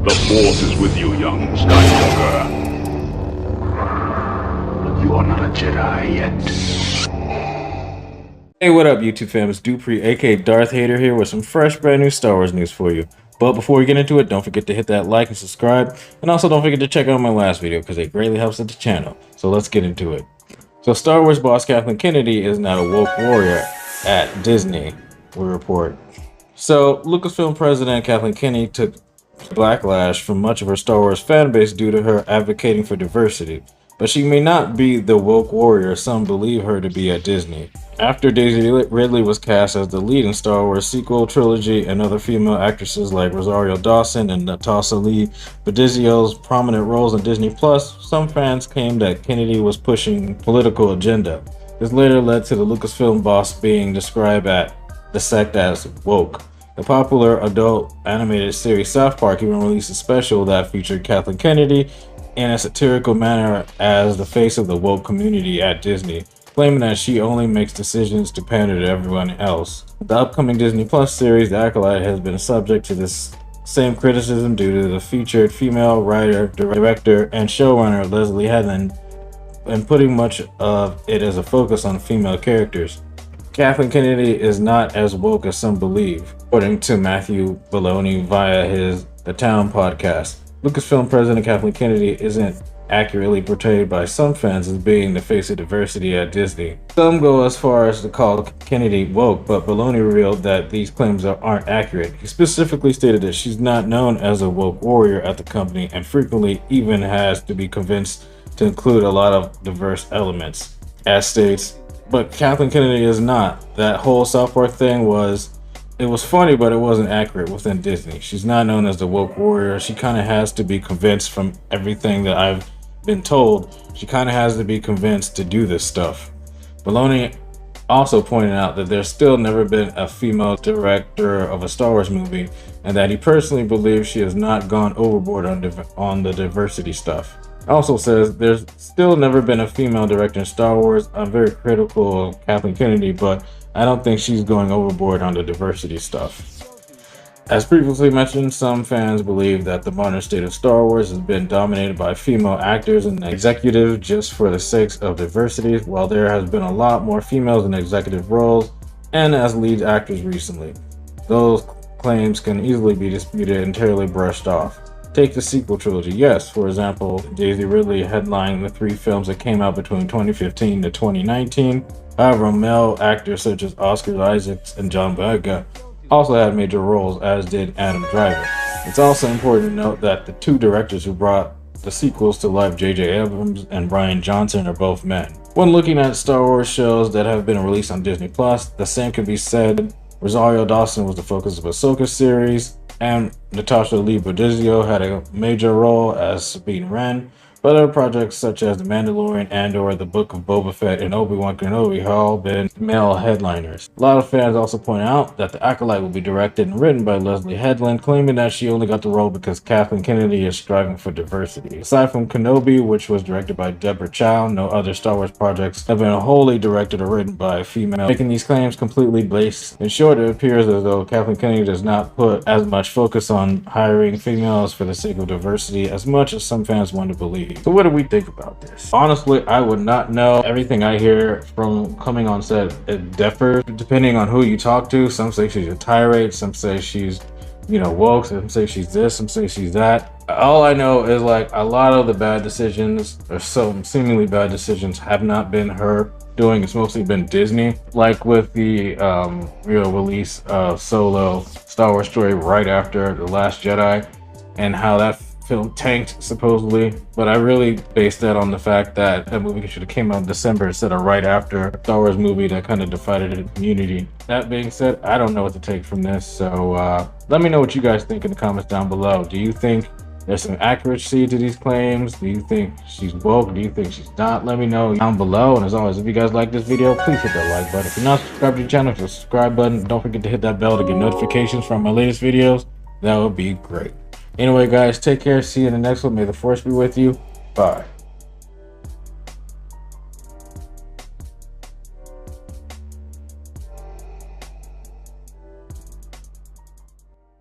The Force is with you, young Skywalker. But you are not a Jedi yet. Hey, what up, YouTube fam? It's Dupree, aka Darth Hater, here with some fresh, brand new Star Wars news for you. But before we get into it, don't forget to hit that like and subscribe, and also don't forget to check out my last video because it greatly helps out the channel. So let's get into it. So Star Wars boss Kathleen Kennedy is not a woke warrior at Disney, we report. So Lucasfilm president Kathleen Kennedy took backlash from much of her Star Wars fan base due to her advocating for diversity. But she may not be the woke warrior some believe her to be at Disney. After Daisy Ridley was cast as the lead in Star Wars sequel trilogy, and other female actresses like Rosario Dawson and Natasha Lee Badizio's prominent roles on Disney Plus, some fans claimed that Kennedy was pushing political agenda. This later led to the Lucasfilm boss being described at the sect as woke. The popular adult animated series South Park even released a special that featured Kathleen Kennedy in a satirical manner as the face of the woke community at Disney, claiming that she only makes decisions to pander to everyone else. The upcoming Disney Plus series, The Acolyte, has been subject to this same criticism due to the featured female writer, director, and showrunner Leslie Headland, and putting much of it as a focus on female characters. Kathleen Kennedy is not as woke as some believe, according to Matthew Baloney via his The Town podcast. Lucasfilm president Kathleen Kennedy isn't accurately portrayed by some fans as being the face of diversity at Disney. Some go as far as to call Kennedy woke, but Baloney revealed that these claims aren't accurate. He specifically stated that she's not known as a woke warrior at the company and frequently even has to be convinced to include a lot of diverse elements, as states. But Kathleen Kennedy is not. That whole South Park thing was funny, but it wasn't accurate within Disney. She's not known as the woke warrior. She kind of has to be convinced from everything that I've been told. She kind of has to be convinced to do this stuff. Baloney also pointed out that there's still never been a female director of a Star Wars movie, and that he personally believes she has not gone overboard on the diversity stuff. Also says there's still never been a female director in Star Wars. I'm very critical of Kathleen Kennedy, but I don't think she's going overboard on the diversity stuff. As previously mentioned, some fans believe that the modern state of Star Wars has been dominated by female actors and executives just for the sake of diversity, while there has been a lot more females in executive roles and as lead actors recently. Those claims can easily be disputed and entirely brushed off. Take the sequel trilogy. Yes, for example, Daisy Ridley headlined the 3 films that came out between 2015 to 2019. However, male actors such as Oscar Isaacs and John Boyega also had major roles, as did Adam Driver. It's also important to note that the 2 directors who brought the sequels to life, J.J. Abrams and Rian Johnson, are both men. When looking at Star Wars shows that have been released on Disney Plus, the same can be said. Rosario Dawson was the focus of Ahsoka series, and Natasha Lee Badizio had a major role as Sabine Wren. But other projects such as The Mandalorian, Andor, The Book of Boba Fett, and Obi-Wan Kenobi have all been male headliners. A lot of fans also point out that The Acolyte will be directed and written by Leslie Headland, claiming that she only got the role because Kathleen Kennedy is striving for diversity. Aside from Kenobi, which was directed by Deborah Chow, no other Star Wars projects have been wholly directed or written by a female, making these claims completely based. In short, it appears as though Kathleen Kennedy does not put as much focus on hiring females for the sake of diversity as much as some fans want to believe. So what do we think about this? Honestly, I would not know. Everything I hear from coming on set, it differs depending on who you talk to. Some say she's a tirade, some say she's, woke, some say she's this, some say she's that. All I know is like a lot of the bad decisions, or some seemingly bad decisions, have not been her doing. It's mostly been Disney, like with the release of Solo Star Wars story right after The Last Jedi, and how that film tanked supposedly, but I really based that on the fact that that movie should have came out in December instead of right after a Star Wars movie that kind of divided the community. That being said, I don't know what to take from this, so let me know what you guys think in the comments down below. Do you think there's some accuracy to these claims? Do you think she's woke? Do you think she's not? Let me know down below. And as always, if you guys like this video, please hit that like button. If you're not subscribed to the channel, hit the subscribe button. Don't forget to hit that bell to get notifications from my latest videos. That would be great. Anyway, guys, take care. See you in the next one. May the Force be with you. Bye.